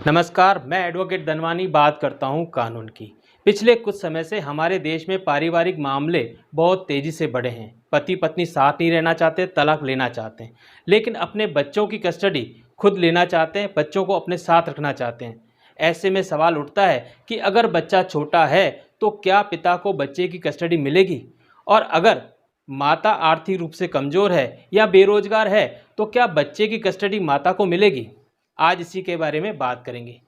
नमस्कार, मैं एडवोकेट धनवानी बात करता हूं कानून की। पिछले कुछ समय से हमारे देश में पारिवारिक मामले बहुत तेज़ी से बढ़े हैं। पति पत्नी साथ नहीं रहना चाहते, तलाक लेना चाहते हैं, लेकिन अपने बच्चों की कस्टडी खुद लेना चाहते हैं, बच्चों को अपने साथ रखना चाहते हैं। ऐसे में सवाल उठता है कि अगर बच्चा छोटा है तो क्या पिता को बच्चे की कस्टडी मिलेगी? और अगर माता आर्थिक रूप से कमज़ोर है या बेरोजगार है तो क्या बच्चे की कस्टडी माता को मिलेगी? आज इसी के बारे में बात करेंगे।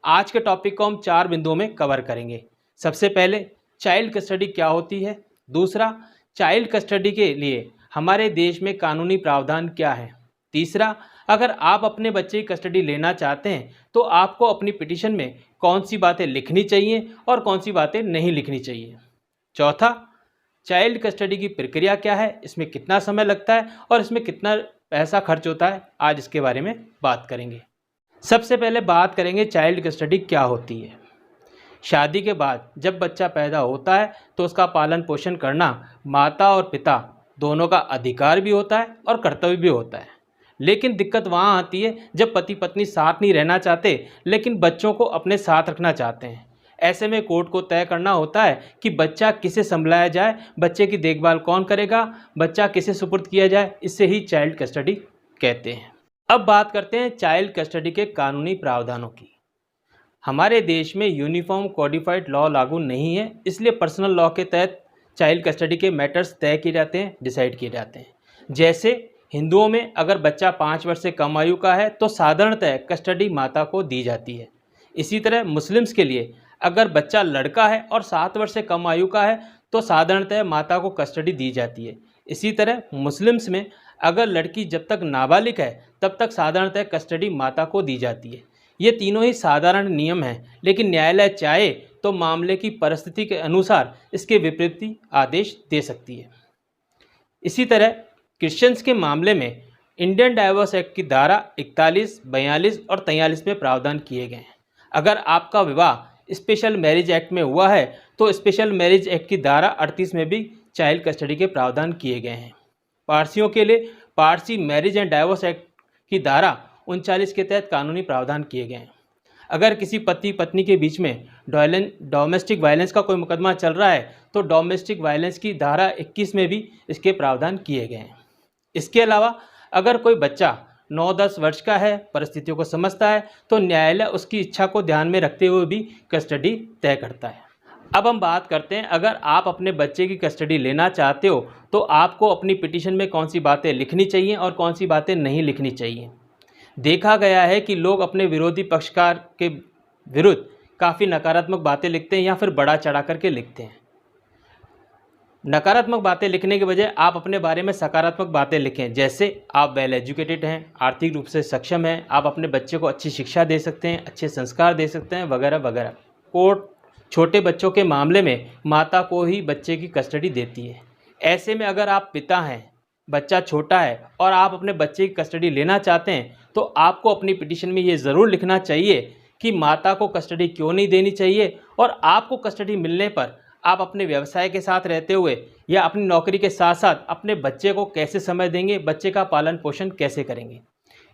आज के टॉपिक को हम 4 बिंदुओं में कवर करेंगे। सबसे पहले चाइल्ड कस्टडी क्या होती है? दूसरा, चाइल्ड कस्टडी के लिए हमारे देश में कानूनी प्रावधान क्या है? तीसरा, अगर आप अपने बच्चे की कस्टडी लेना चाहते हैं तो आपको अपनी पिटीशन में कौन सी बातें लिखनी चाहिए और कौन सी बातें नहीं लिखनी चाहिए? चौथा, चाइल्ड कस्टडी की प्रक्रिया क्या है, इसमें कितना समय लगता है और इसमें कितना पैसा खर्च होता है? आज इसके बारे में बात करेंगे। सबसे पहले बात करेंगे चाइल्ड कस्टडी क्या होती है। शादी के बाद जब बच्चा पैदा होता है तो उसका पालन पोषण करना माता और पिता दोनों का अधिकार भी होता है और कर्तव्य भी होता है। लेकिन दिक्कत वहाँ आती है जब पति पत्नी साथ नहीं रहना चाहते लेकिन बच्चों को अपने साथ रखना चाहते हैं। ऐसे में कोर्ट को तय करना होता है कि बच्चा किसे संभाला जाए, बच्चे की देखभाल कौन करेगा, बच्चा किसे सुपुर्द किया जाए। इससे ही चाइल्ड कस्टडी कहते हैं। अब बात करते हैं चाइल्ड कस्टडी के कानूनी प्रावधानों की। हमारे देश में यूनिफॉर्म कोडिफाइड लॉ लागू नहीं है, इसलिए पर्सनल लॉ के तहत चाइल्ड कस्टडी के मैटर्स तय किए जाते हैं, डिसाइड किए जाते हैं। जैसे हिंदुओं में अगर बच्चा 5 वर्ष से कम आयु का है तो साधारणतः कस्टडी माता को दी जाती है। इसी तरह मुस्लिम्स के लिए अगर बच्चा लड़का है और 7 वर्ष से कम आयु का है तो साधारणतः माता को कस्टडी दी जाती है। इसी तरह मुस्लिम्स में अगर लड़की जब तक नाबालिग है तब तक साधारणतः कस्टडी माता को दी जाती है। ये तीनों ही साधारण नियम हैं, लेकिन न्यायालय चाहे तो मामले की परिस्थिति के अनुसार इसके विपरीत आदेश दे सकती है। इसी तरह क्रिश्चियंस के मामले में इंडियन डाइवोर्स एक्ट की धारा 41, 42 और 43 में प्रावधान किए गए हैं। अगर आपका विवाह स्पेशल मैरिज एक्ट में हुआ है तो स्पेशल मैरिज एक्ट की धारा 38 में भी चाइल्ड कस्टडी के प्रावधान किए गए हैं। पारसियों के लिए Parsi marriage and divorce act की धारा 39 के तहत कानूनी प्रावधान किए गए हैं। अगर किसी पति पत्नी के बीच में डोमेस्टिक वायलेंस का कोई मुकदमा चल रहा है तो डोमेस्टिक वायलेंस की धारा 21 में भी इसके प्रावधान किए गए हैं। इसके अलावा अगर कोई बच्चा 9-10 वर्ष का है, परिस्थितियों को समझता है तो न्यायालय उसकी इच्छा को ध्यान में रखते हुए भी कस्टडी तय करता है। अब हम बात करते हैं, अगर आप अपने बच्चे की कस्टडी लेना चाहते हो तो आपको अपनी पिटीशन में कौन सी बातें लिखनी चाहिए और कौन सी बातें नहीं लिखनी चाहिए। देखा गया है कि लोग अपने विरोधी पक्षकार के विरुद्ध काफ़ी नकारात्मक बातें लिखते हैं या फिर बढ़ा चढ़ा करके लिखते हैं। नकारात्मक बातें लिखने के बजाय आप अपने बारे में सकारात्मक बातें लिखें, जैसे आप वेल एजुकेटेड हैं, आर्थिक रूप से सक्षम हैं, आप अपने बच्चे को अच्छी शिक्षा दे सकते हैं, अच्छे संस्कार दे सकते हैं, वगैरह वगैरह। कोर्ट छोटे बच्चों के मामले में माता को ही बच्चे की कस्टडी देती है। ऐसे में अगर आप पिता हैं, बच्चा छोटा है और आप अपने बच्चे की कस्टडी लेना चाहते हैं तो आपको अपनी पिटीशन में ये ज़रूर लिखना चाहिए कि माता को कस्टडी क्यों नहीं देनी चाहिए और आपको कस्टडी मिलने पर आप अपने व्यवसाय के साथ रहते हुए या अपनी नौकरी के साथ साथ अपने बच्चे को कैसे समय देंगे, बच्चे का पालन पोषण कैसे करेंगे।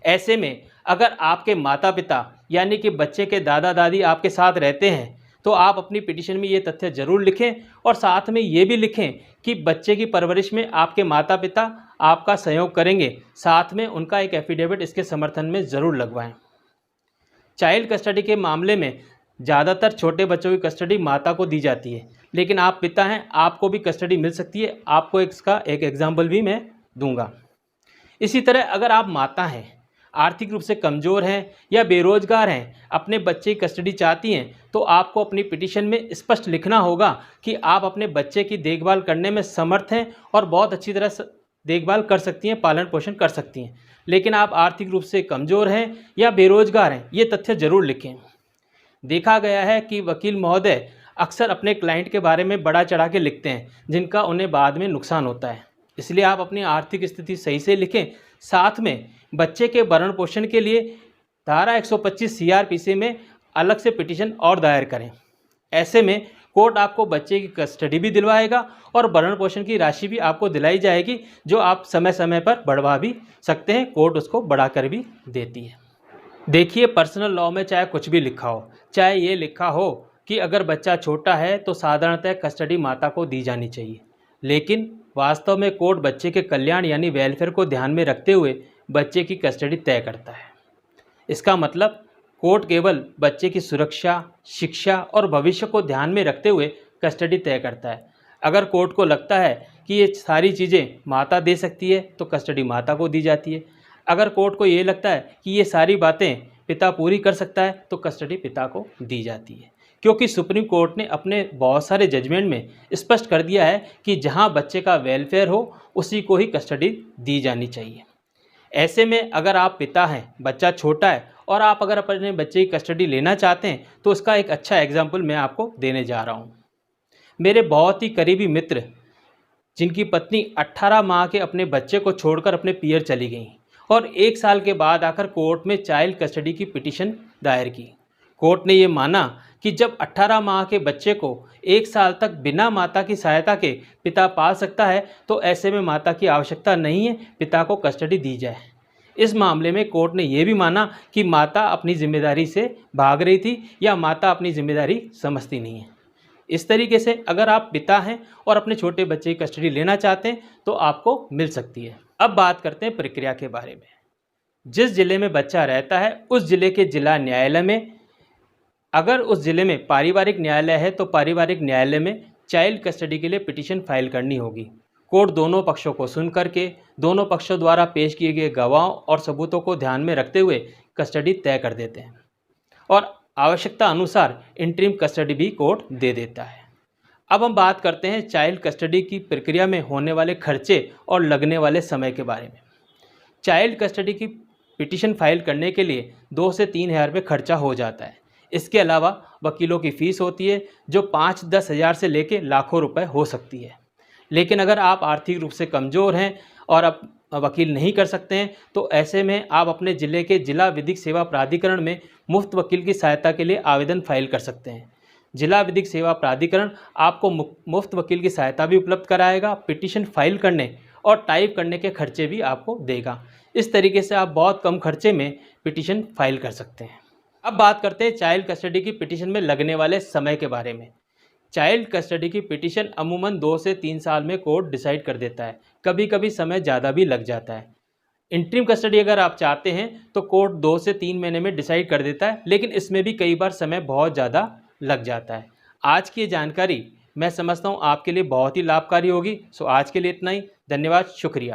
ऐसे में अगर आपके माता पिता यानी कि बच्चे के दादा दादी आपके साथ रहते हैं तो आप अपनी पिटीशन में ये तथ्य ज़रूर लिखें और साथ में ये भी लिखें कि बच्चे की परवरिश में आपके माता पिता आपका सहयोग करेंगे। साथ में उनका एक एफिडेविट इसके समर्थन में ज़रूर लगवाएं। चाइल्ड कस्टडी के मामले में ज़्यादातर छोटे बच्चों की कस्टडी माता को दी जाती है, लेकिन आप पिता हैं, आपको भी कस्टडी मिल सकती है। आपको इसका एक एग्जाम्पल भी मैं दूंगा। इसी तरह अगर आप माता हैं, आर्थिक रूप से कमज़ोर हैं या बेरोजगार हैं, अपने बच्चे की कस्टडी चाहती हैं तो आपको अपनी पिटीशन में स्पष्ट लिखना होगा कि आप अपने बच्चे की देखभाल करने में समर्थ हैं और बहुत अच्छी तरह देखभाल कर सकती हैं, पालन पोषण कर सकती हैं, लेकिन आप आर्थिक रूप से कमज़ोर हैं या बेरोजगार हैं, ये तथ्य ज़रूर लिखें। देखा गया है कि वकील महोदय अक्सर अपने क्लाइंट के बारे में बढ़ा चढ़ा के लिखते हैं जिनका उन्हें बाद में नुकसान होता है, इसलिए आप अपनी आर्थिक स्थिति सही से लिखें। साथ में बच्चे के भरण पोषण के लिए धारा 125 CRPC में अलग से पिटीशन और दायर करें। ऐसे में कोर्ट आपको बच्चे की कस्टडी भी दिलवाएगा और भरण पोषण की राशि भी आपको दिलाई जाएगी, जो आप समय समय पर बढ़वा भी सकते हैं, कोर्ट उसको बढ़ाकर भी देती है। देखिए, पर्सनल लॉ में चाहे कुछ भी लिखा हो, चाहे ये लिखा हो कि अगर बच्चा छोटा है तो साधारणतः कस्टडी माता को दी जानी चाहिए, लेकिन वास्तव में कोर्ट बच्चे के कल्याण यानी वेलफेयर को ध्यान में रखते हुए बच्चे की कस्टडी तय करता है। इसका मतलब कोर्ट केवल बच्चे की सुरक्षा, शिक्षा और भविष्य को ध्यान में रखते हुए कस्टडी तय करता है। अगर कोर्ट को लगता है कि ये सारी चीज़ें माता दे सकती है तो कस्टडी माता को दी जाती है। अगर कोर्ट को ये लगता है कि ये सारी बातें पिता पूरी कर सकता है तो कस्टडी पिता को दी जाती है, क्योंकि सुप्रीम कोर्ट ने अपने बहुत सारे जजमेंट में स्पष्ट कर दिया है कि जहां बच्चे का वेलफेयर हो उसी को ही कस्टडी दी जानी चाहिए। ऐसे में अगर आप पिता हैं, बच्चा छोटा है और आप अगर अपने बच्चे की कस्टडी लेना चाहते हैं तो उसका एक अच्छा एग्जाम्पल मैं आपको देने जा रहा हूँ। मेरे बहुत ही करीबी मित्र जिनकी पत्नी 18 माह के अपने बच्चे को छोड़कर अपने पियर चली गई और 1 साल के बाद आकर कोर्ट में चाइल्ड कस्टडी की पिटीशन दायर की। कोर्ट ने ये माना कि जब 18 माह के बच्चे को 1 साल तक बिना माता की सहायता के पिता पाल सकता है तो ऐसे में माता की आवश्यकता नहीं है पिता को कस्टडी दी जाए। इस मामले में कोर्ट ने यह भी माना कि माता अपनी जिम्मेदारी से भाग रही थी या माता अपनी जिम्मेदारी समझती नहीं है। इस तरीके से अगर आप पिता हैं और अपने छोटे बच्चे की कस्टडी लेना चाहते हैं तो आपको मिल सकती है। अब बात करते हैं प्रक्रिया के बारे में। जिस जिले में बच्चा रहता है उस जिले के जिला न्यायालय में, अगर उस जिले में पारिवारिक न्यायालय है तो पारिवारिक न्यायालय में चाइल्ड कस्टडी के लिए पिटीशन फाइल करनी होगी। कोर्ट दोनों पक्षों को सुन करके दोनों पक्षों द्वारा पेश किए गए गवाहों और सबूतों को ध्यान में रखते हुए कस्टडी तय कर देते हैं और आवश्यकता अनुसार इंटरिम कस्टडी भी कोर्ट दे देता है। अब हम बात करते हैं चाइल्ड कस्टडी की प्रक्रिया में होने वाले खर्चे और लगने वाले समय के बारे में। चाइल्ड कस्टडी की पिटीशन फाइल करने के लिए 2 से 3 हज़ार रुपये खर्चा हो जाता है। इसके अलावा वकीलों की फ़ीस होती है जो 5-10 हज़ार से लेके लाखों रुपए हो सकती है। लेकिन अगर आप आर्थिक रूप से कमज़ोर हैं और अब वकील नहीं कर सकते हैं तो ऐसे में आप अपने ज़िले के जिला विधिक सेवा प्राधिकरण में मुफ्त वकील की सहायता के लिए आवेदन फाइल कर सकते हैं। जिला विधिक सेवा प्राधिकरण आपको मुफ्त वकील की सहायता भी उपलब्ध कराएगा, पिटीशन फाइल करने और टाइप करने के खर्चे भी आपको देगा। इस तरीके से आप बहुत कम खर्चे में पिटीशन फाइल कर सकते हैं। अब बात करते हैं चाइल्ड कस्टडी की पिटीशन में लगने वाले समय के बारे में। चाइल्ड कस्टडी की पिटीशन अमूमन 2 से 3 साल में कोर्ट डिसाइड कर देता है, कभी कभी समय ज़्यादा भी लग जाता है। इंटरिम कस्टडी अगर आप चाहते हैं तो कोर्ट 2 से 3 महीने में डिसाइड कर देता है, लेकिन इसमें भी कई बार समय बहुत ज़्यादा लग जाता है। आज की ये जानकारी मैं समझता हूँ आपके लिए बहुत ही लाभकारी होगी। सो आज के लिए इतना ही। धन्यवाद, शुक्रिया।